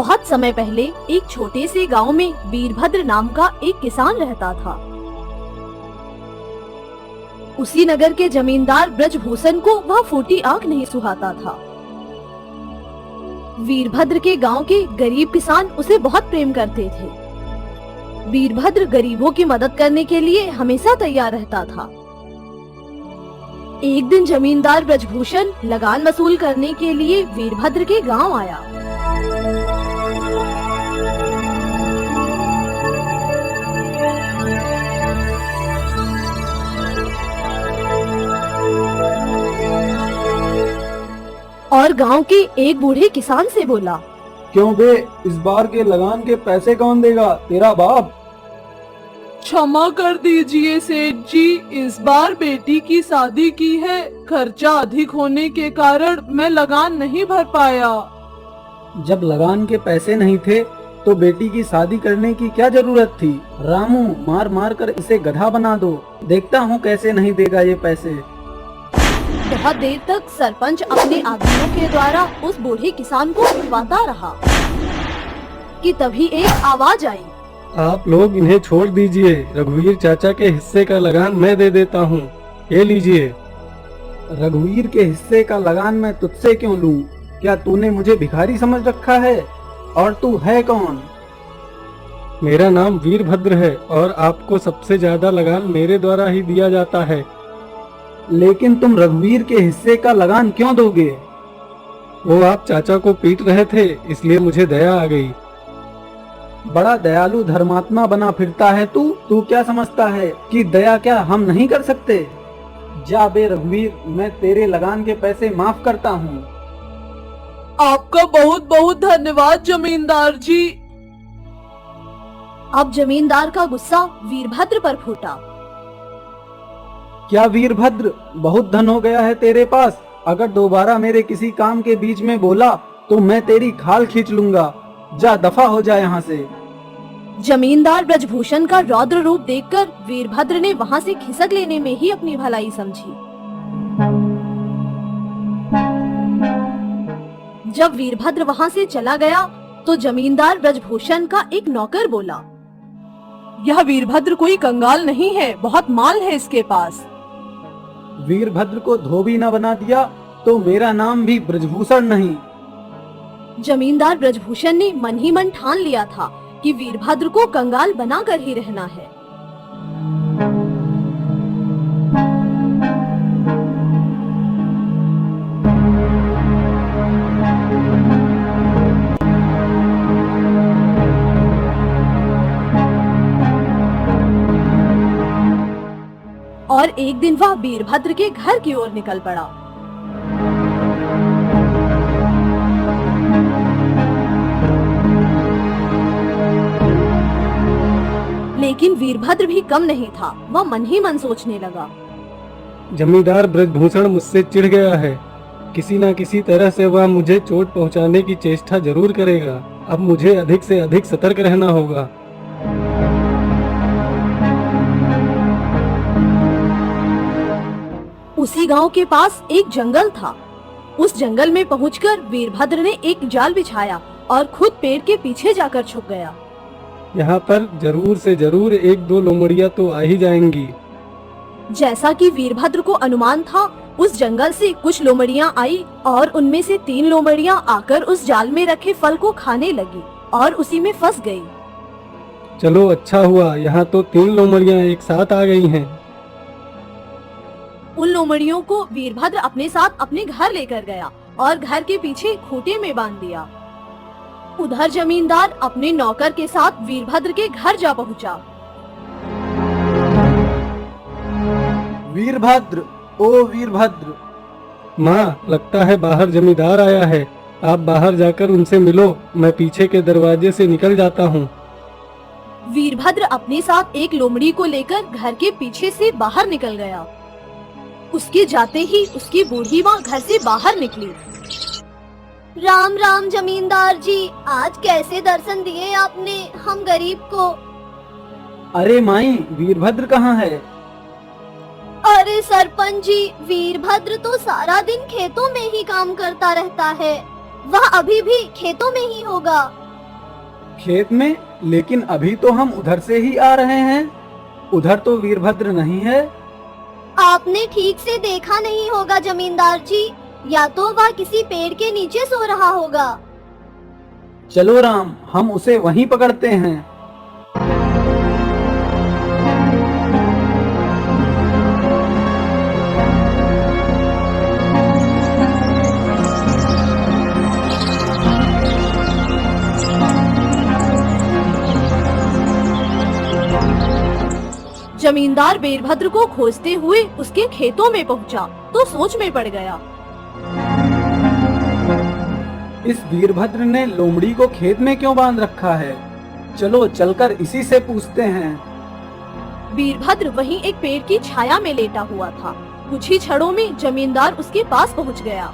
बहुत समय पहले एक छोटे से गांव में वीरभद्र नाम का एक किसान रहता था। उसी नगर के जमींदार ब्रजभूषण को वह फूटी आंख नहीं सुहाता था। वीरभद्र के गांव के गरीब किसान उसे बहुत प्रेम करते थे। वीरभद्र गरीबों की मदद करने के लिए हमेशा तैयार रहता था। एक दिन जमींदार ब्रजभूषण लगान वसूल करने के लिए वीरभद्र के गांव आया। और गांव के एक बूढ़े किसान से बोला, क्यों बे, इस बार के लगान के पैसे कौन देगा? तेरा बाप? क्षमा कर दीजिए सेठ जी, इस बार बेटी की शादी की है। खर्चा अधिक होने के कारण मैं लगान नहीं भर पाया। जब लगान के पैसे नहीं थे तो बेटी की शादी करने की क्या जरूरत थी? रामू, मार मार कर इसे गधा बना दो, देखता हूँ कैसे नहीं देगा ये पैसे। बहुत देर तक सरपंच अपने आदमियों के द्वारा उस बूढ़े किसान को पिटवाता रहा कि तभी एक आवाज आई, आप लोग इन्हें छोड़ दीजिए, रघुवीर चाचा के हिस्से का लगान मैं दे देता हूँ, ये लीजिए। रघुवीर के हिस्से का लगान मैं तुझसे क्यों लूं? क्या तूने मुझे भिखारी समझ रखा है? और तू है कौन? मेरा नाम वीरभद्र है और आपको सबसे ज्यादा लगान मेरे द्वारा ही दिया जाता है। लेकिन तुम रघुवीर के हिस्से का लगान क्यों दोगे? वो आप चाचा को पीट रहे थे, इसलिए मुझे दया आ गई। बड़ा दयालु धर्मात्मा बना फिरता है तू क्या समझता है कि दया क्या हम नहीं कर सकते? जा बे रघुवीर, मैं तेरे लगान के पैसे माफ करता हूँ। आपका बहुत बहुत धन्यवाद जमींदार जी। अब जमींदार का गुस्सा वीरभद्र पर फूटा। क्या वीरभद्र, बहुत धन हो गया है तेरे पास? अगर दोबारा मेरे किसी काम के बीच में बोला तो मैं तेरी खाल खींच लूंगा। जा, दफा हो जा यहाँ से। जमींदार ब्रजभूषण का रौद्र रूप देखकर वीरभद्र ने वहाँ से खिसक लेने में ही अपनी भलाई समझी। जब वीरभद्र वहाँ से चला गया तो जमींदार ब्रजभूषण का एक नौकर बोला, यह वीरभद्र कोई कंगाल नहीं है, बहुत माल है इसके पास। वीरभद्र को धोबी न बना दिया तो मेरा नाम भी ब्रजभूषण नहीं। जमींदार ब्रजभूषण ने मन ही मन ठान लिया था कि वीरभद्र को कंगाल बनाकर ही रहना है। और एक दिन वह वीरभद्र के घर की ओर निकल पड़ा। लेकिन वीरभद्र भी कम नहीं था, वह मन ही मन सोचने लगा, जमींदार ब्रजभूषण मुझसे चिढ़ गया है, किसी न किसी तरह से वह मुझे चोट पहुंचाने की चेष्टा जरूर करेगा। अब मुझे अधिक से अधिक सतर्क रहना होगा। उसी गांव के पास एक जंगल था। उस जंगल में पहुंचकर वीरभद्र ने एक जाल बिछाया और खुद पेड़ के पीछे जाकर छुप गया। यहाँ पर जरूर से जरूर एक दो लोमड़ियाँ तो आ ही जाएंगी। जैसा कि वीरभद्र को अनुमान था, उस जंगल से कुछ लोमड़ियाँ आई और उनमें से 3 लोमड़ियाँ आकर उस जाल में रखे फल को खाने लगी और उसी में फंस गई। चलो अच्छा हुआ, यहाँ तो 3 लोमड़ियाँ एक साथ आ गई हैं। उन लोमड़ियों को वीरभद्र अपने साथ अपने घर लेकर गया और घर के पीछे खूंटे में बांध दिया। उधर जमींदार अपने नौकर के साथ वीरभद्र के घर जा पहुंचा। वीरभद्र, ओ वीरभद्र। माँ, लगता है बाहर जमींदार आया है, आप बाहर जाकर उनसे मिलो, मैं पीछे के दरवाजे से निकल जाता हूँ। वीरभद्र अपने साथ एक लोमड़ी को लेकर घर के पीछे से बाहर निकल गया। उसके जाते ही उसकी बूढ़ी माँ घर से बाहर निकली। राम राम जमींदार जी, आज कैसे दर्शन दिए आपने हम गरीब को। अरे माई, वीरभद्र कहाँ है? अरे सरपंच जी, वीरभद्र तो सारा दिन खेतों में ही काम करता रहता है। वह अभी भी खेतों में ही होगा। खेत में? लेकिन अभी तो हम उधर से ही आ रहे हैं। उधर तो वीरभद्र नहीं है। आपने ठीक से देखा नहीं होगा जमींदार जी, या तो वह किसी पेड़ के नीचे सो रहा होगा। चलो राम, हम उसे वहीं पकड़ते हैं। जमींदार वीरभद्र को खोजते हुए उसके खेतों में पहुंचा तो सोच में पड़ गया। इस वीरभद्र ने लोमड़ी को खेत में क्यों बांध रखा है? चलो चलकर इसी से पूछते हैं। वीरभद्र वहीं एक पेड़ की छाया में लेटा हुआ था। कुछ ही क्षणों में जमींदार उसके पास पहुंच गया।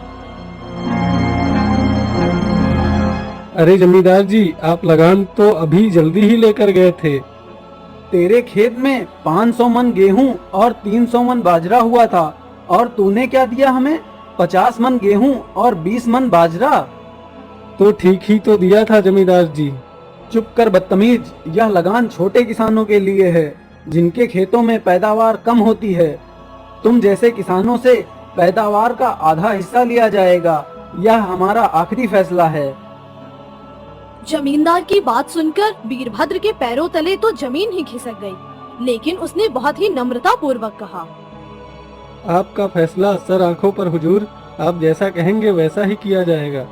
अरे जमींदार जी, आप लगान तो अभी जल्दी ही लेकर गए थे। तेरे खेत में 500 मन गेहूं और 300 मन बाजरा हुआ था, और तूने क्या दिया हमें? 50 मन गेहूं और 20 मन बाजरा। तो ठीक ही तो दिया था जमींदार जी। चुप कर बदतमीज, यह लगान छोटे किसानों के लिए है, जिनके खेतों में पैदावार कम होती है। तुम जैसे किसानों से पैदावार का आधा हिस्सा लिया जाएगा। यह हमारा आखिरी फैसला है। जमींदार की बात सुनकर वीरभद्र के पैरों तले तो जमीन ही खिसक गई, लेकिन उसने बहुत ही नम्रता पूर्वक कहा, आपका फैसला सर आंखों पर हुजूर। आप जैसा कहेंगे वैसा ही किया जाएगा।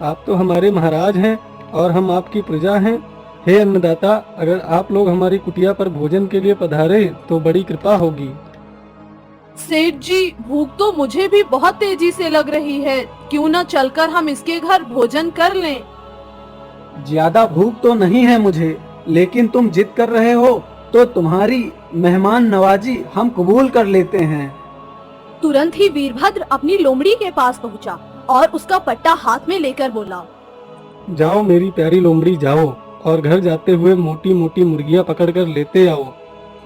आप तो हमारे महाराज हैं और हम आपकी प्रजा हैं। हे अन्नदाता, अगर आप लोग हमारी कुटिया पर भोजन के लिए पधारे तो बड़ी कृपा होगी। सेठ जी, भूख तो मुझे भी बहुत तेजी से लग रही है। क्यों न चलकर हम इसके घर भोजन कर लें। ज्यादा भूख तो नहीं है मुझे, लेकिन तुम जिद कर रहे हो तो तुम्हारी मेहमान नवाजी हम कबूल कर लेते हैं। तुरंत ही वीरभद्र अपनी लोमड़ी के पास पहुंचा और उसका पट्टा हाथ में लेकर बोला, जाओ मेरी प्यारी लोमड़ी, जाओ और घर जाते हुए मोटी मोटी मुर्गियां पकड़कर लेते आओ,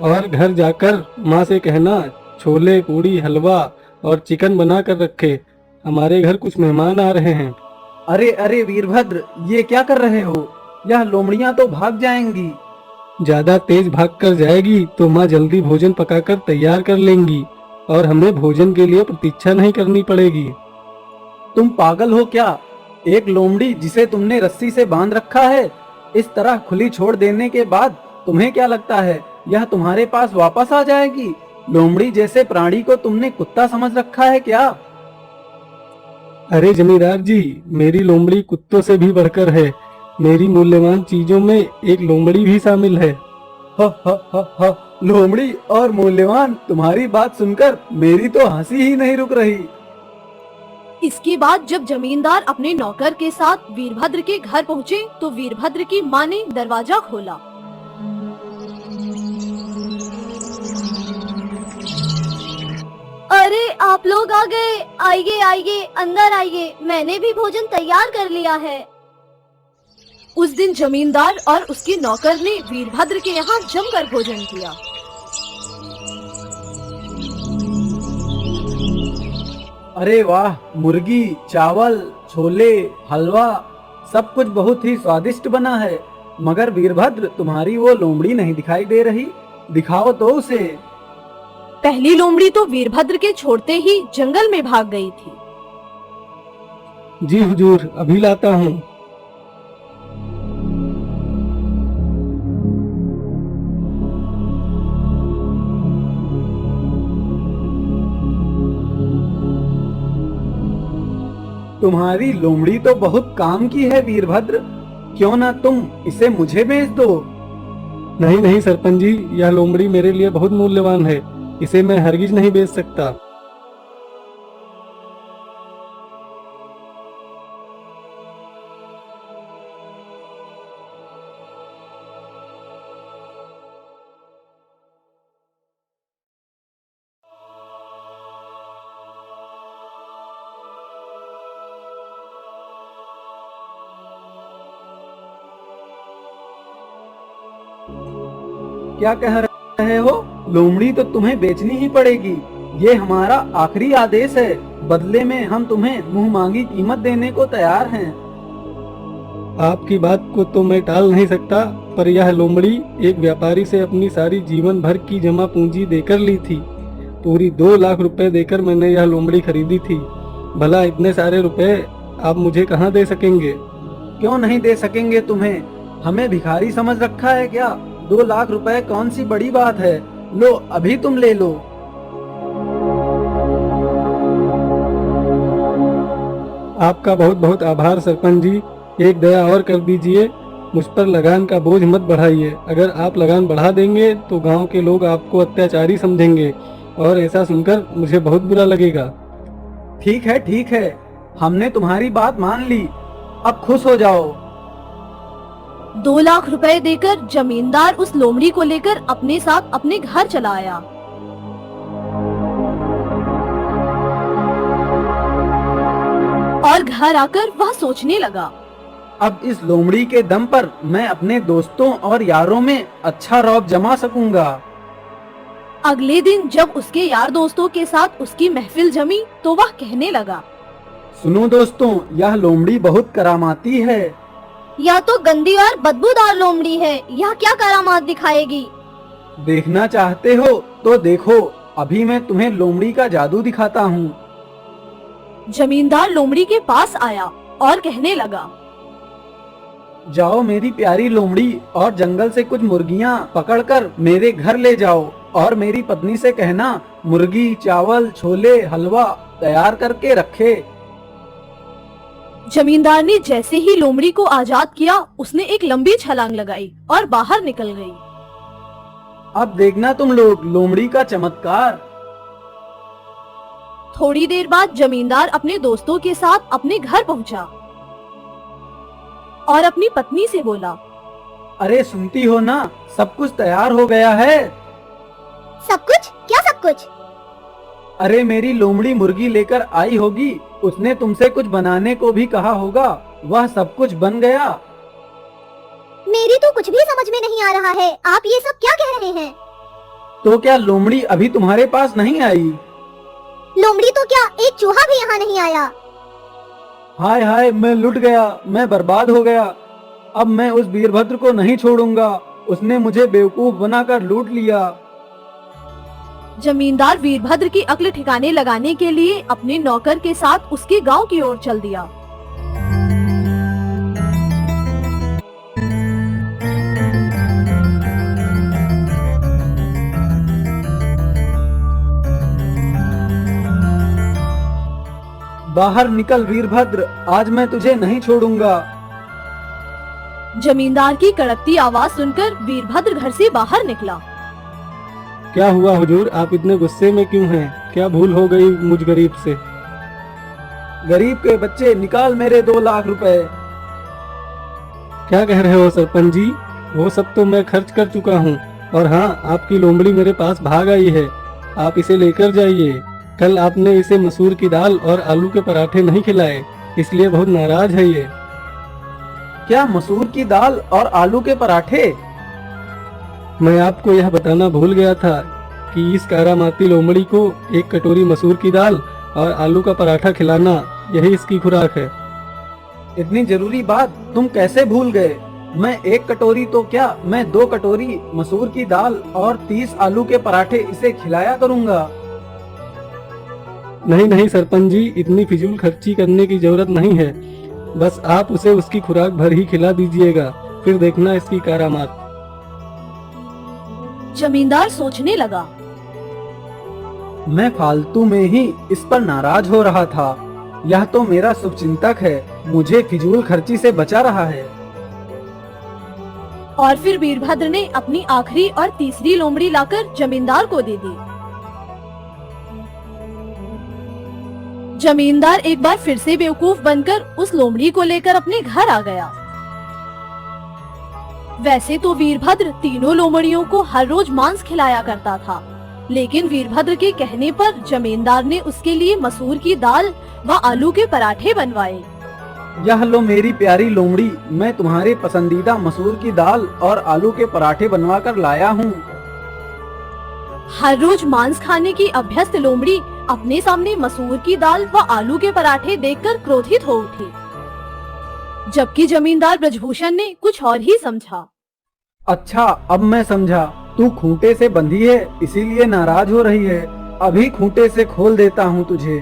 और घर जाकर माँ से कहना छोले पूड़ी हलवा और चिकन बना कर रखे। हमारे घर कुछ मेहमान आ रहे हैं। अरे अरे वीरभद्र, ये क्या कर रहे हो? यह लोमड़ियां तो भाग जाएंगी। ज्यादा तेज भाग कर जाएगी तो माँ जल्दी भोजन पकाकर तैयार कर लेंगी और हमें भोजन के लिए प्रतीक्षा नहीं करनी पड़ेगी। तुम पागल हो क्या? एक लोमड़ी जिसे तुमने रस्सी से बांध रखा है, इस तरह खुली छोड़ देने के बाद तुम्हें क्या लगता है यह तुम्हारे पास वापस आ जाएगी? लोमड़ी जैसे प्राणी को तुमने कुत्ता समझ रखा है क्या? अरे जमींदार जी, मेरी लोमड़ी कुत्तों से भी बढ़कर है। मेरी मूल्यवान चीजों में एक लोमड़ी भी शामिल है। हा, लोमड़ी और मूल्यवान, तुम्हारी बात सुनकर मेरी तो हंसी ही नहीं रुक रही। इसके बाद जब जमींदार अपने नौकर के साथ वीरभद्र के घर पहुँचे तो वीरभद्र की माँ ने दरवाजा खोला। अरे आप लोग आ गए, आइए आइए, अंदर आइए, मैंने भी भोजन तैयार कर लिया है। उस दिन जमींदार और उसके नौकर ने वीरभद्र के यहाँ जमकर भोजन किया। अरे वाह, मुर्गी, चावल, छोले, हलवा, सब कुछ बहुत ही स्वादिष्ट बना है। मगर वीरभद्र, तुम्हारी वो लोमड़ी नहीं दिखाई दे रही, दिखाओ तो उसे। पहली लोमड़ी तो वीरभद्र के छोड़ते ही जंगल में भाग गई थी। जी हुजूर, अभी लाता हूँ। तुम्हारी लोमड़ी तो बहुत काम की है वीरभद्र, क्यों ना तुम इसे मुझे बेच दो? नहीं नहीं सरपंच जी, यह लोमड़ी मेरे लिए बहुत मूल्यवान है। इसे मैं हरगिज नहीं बेच सकता। क्या कह रहे हो? लोमड़ी तो तुम्हें बेचनी ही पड़ेगी। ये हमारा आखिरी आदेश है। बदले में हम तुम्हें मुंह मांगी कीमत देने को तैयार हैं। आपकी बात को तो मैं टाल नहीं सकता, पर यह लोमड़ी एक व्यापारी से अपनी सारी जीवन भर की जमा पूंजी देकर ली थी। पूरी 2 लाख रुपए देकर मैंने यह लोमड़ी खरीदी थी। भला इतने सारे रुपए आप मुझे कहाँ दे सकेंगे? क्यों नहीं दे सकेंगे तुम्हें? हमें भिखारी समझ रखा है क्या? 2 लाख रुपए कौन सी बड़ी बात है? लो अभी तुम ले लो। आपका बहुत बहुत आभार सरपंच जी। एक दया और कर दीजिए, मुझ पर लगान का बोझ मत बढ़ाइए। अगर आप लगान बढ़ा देंगे तो गांव के लोग आपको अत्याचारी समझेंगे और ऐसा सुनकर मुझे बहुत बुरा लगेगा। ठीक है, हमने तुम्हारी बात मान ली, अब खुश हो जाओ। 2 लाख रुपए देकर जमींदार उस लोमड़ी को लेकर अपने साथ अपने घर चला आया। और घर आकर वह सोचने लगा, अब इस लोमड़ी के दम पर मैं अपने दोस्तों और यारों में अच्छा रौब जमा सकूंगा। अगले दिन जब उसके यार दोस्तों के साथ उसकी महफिल जमी तो वह कहने लगा, सुनो दोस्तों, यह लोमड़ी बहुत करामाती है। यह तो गंदी और बदबूदार लोमड़ी है, यह क्या करामात दिखाएगी? देखना चाहते हो तो देखो, अभी मैं तुम्हें लोमड़ी का जादू दिखाता हूँ। जमींदार लोमड़ी के पास आया और कहने लगा, जाओ मेरी प्यारी लोमड़ी, और जंगल से कुछ मुर्गियाँ पकड़कर मेरे घर ले जाओ और मेरी पत्नी से कहना मुर्गी, चावल, छोले, हलवा तैयार करके रखे। जमींदार ने जैसे ही लोमड़ी को आजाद किया, उसने एक लंबी छलांग लगाई और बाहर निकल गई। अब देखना तुम लोग लोमड़ी का चमत्कार। थोड़ी देर बाद जमींदार अपने दोस्तों के साथ अपने घर पहुंचा और अपनी पत्नी से बोला, अरे सुनती हो ना, सब कुछ तैयार हो गया है। सब कुछ? क्या सब कुछ? अरे मेरी लोमड़ी मुर्गी लेकर आई होगी, उसने तुमसे कुछ बनाने को भी कहा होगा, वह सब कुछ बन गया। मेरी तो कुछ भी समझ में नहीं आ रहा है, आप ये सब क्या कह रहे हैं? तो क्या लोमड़ी अभी तुम्हारे पास नहीं आई? लोमड़ी तो क्या, एक चूहा भी यहाँ नहीं आया? हाय हाय, मैं लुट गया, मैं बर्बाद हो गया। अब मैं उस वीरभद्र को नहीं छोड़ूंगा, उसने मुझे बेवकूफ बनाकर लूट लिया। जमींदार वीरभद्र की अक्ल ठिकाने लगाने के लिए अपने नौकर के साथ उसके गांव की ओर चल दिया। बाहर निकल वीरभद्र, आज मैं तुझे नहीं छोड़ूंगा। जमींदार की कड़कती आवाज सुनकर वीरभद्र घर से बाहर निकला। क्या हुआ हुजूर, आप इतने गुस्से में क्यों हैं? क्या भूल हो गई मुझ गरीब से? गरीब के बच्चे, निकाल मेरे 2 लाख रुपए। क्या कह रहे हो सरपंच जी? वो सब तो मैं खर्च कर चुका हूँ। और हाँ, आपकी लोमड़ी मेरे पास भाग आई है, आप इसे लेकर जाइए। कल आपने इसे मसूर की दाल और आलू के पराठे नहीं खिलाए, इसलिए बहुत नाराज है ये। क्या मसूर की दाल और आलू के पराठे? मैं आपको यह बताना भूल गया था कि इस कारामाती लोमड़ी को 1 कटोरी मसूर की दाल और आलू का पराठा खिलाना, यही इसकी खुराक है। इतनी जरूरी बात तुम कैसे भूल गए? मैं 1 कटोरी तो क्या, मैं 2 कटोरी मसूर की दाल और 30 आलू के पराठे इसे खिलाया करूंगा। नहीं नहीं सरपंच जी, इतनी फिजूल खर्ची करने की जरूरत नहीं है। बस आप उसे उसकी खुराक भर ही खिला दीजिएगा, फिर देखना इसकी करामात। जमींदार सोचने लगा, मैं फालतू में ही इस पर नाराज हो रहा था। यह तो मेरा शुभचिंतक है, मुझे फिजूल खर्ची से बचा रहा है। और फिर वीरभद्र ने अपनी आखिरी और तीसरी लोमड़ी लाकर जमींदार को दे दी। जमींदार एक बार फिर से बेवकूफ बनकर उस लोमड़ी को लेकर अपने घर आ गया। वैसे तो वीरभद्र तीनों लोमड़ियों को हर रोज मांस खिलाया करता था, लेकिन वीरभद्र के कहने पर जमींदार ने उसके लिए मसूर की दाल व आलू के पराठे बनवाए। यह लो मेरी प्यारी लोमड़ी, मैं तुम्हारे पसंदीदा मसूर की दाल और आलू के पराठे बनवा कर लाया हूँ। हर रोज मांस खाने की अभ्यस्त लोमड़ी अपने सामने मसूर की दाल व आलू के पराठे देखकर क्रोधित हो उठी। जबकि जमींदार ब्रजभूषण ने कुछ और ही समझा। अच्छा, अब मैं समझा। तू खूंटे से बंधी है, इसीलिए नाराज हो रही है। अभी खूंटे से खोल देता हूँ तुझे।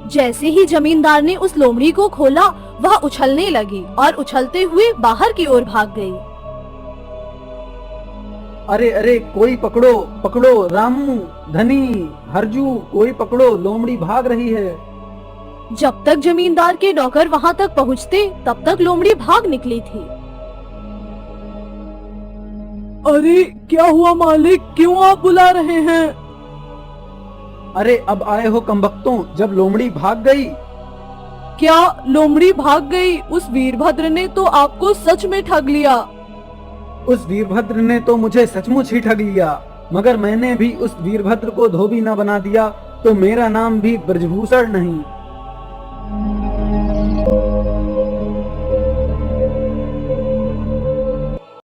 जैसे ही जमींदार ने उस लोमड़ी को खोला, वह उछलने लगी और उछलते हुए बाहर की ओर भाग गई। अरे अरे, कोई पकड़ो पकड़ो, रामू, धनी, हरजू, कोई पकड़ो, लोमड़ी भाग रही है। जब तक जमींदार के नौकर वहां तक पहुंचते, तब तक लोमड़ी भाग निकली थी। अरे क्या हुआ मालिक, क्यों आप बुला रहे हैं? अरे अब आए हो कमबख्तों, जब लोमड़ी भाग गई। क्या लोमड़ी भाग गई? उस वीरभद्र ने तो आपको सच में ठग लिया। उस वीरभद्र ने तो मुझे सचमुच ही ठग लिया, मगर मैंने भी उस वीरभद्र को धोबी न बना दिया तो मेरा नाम भी ब्रजभूषण नहीं,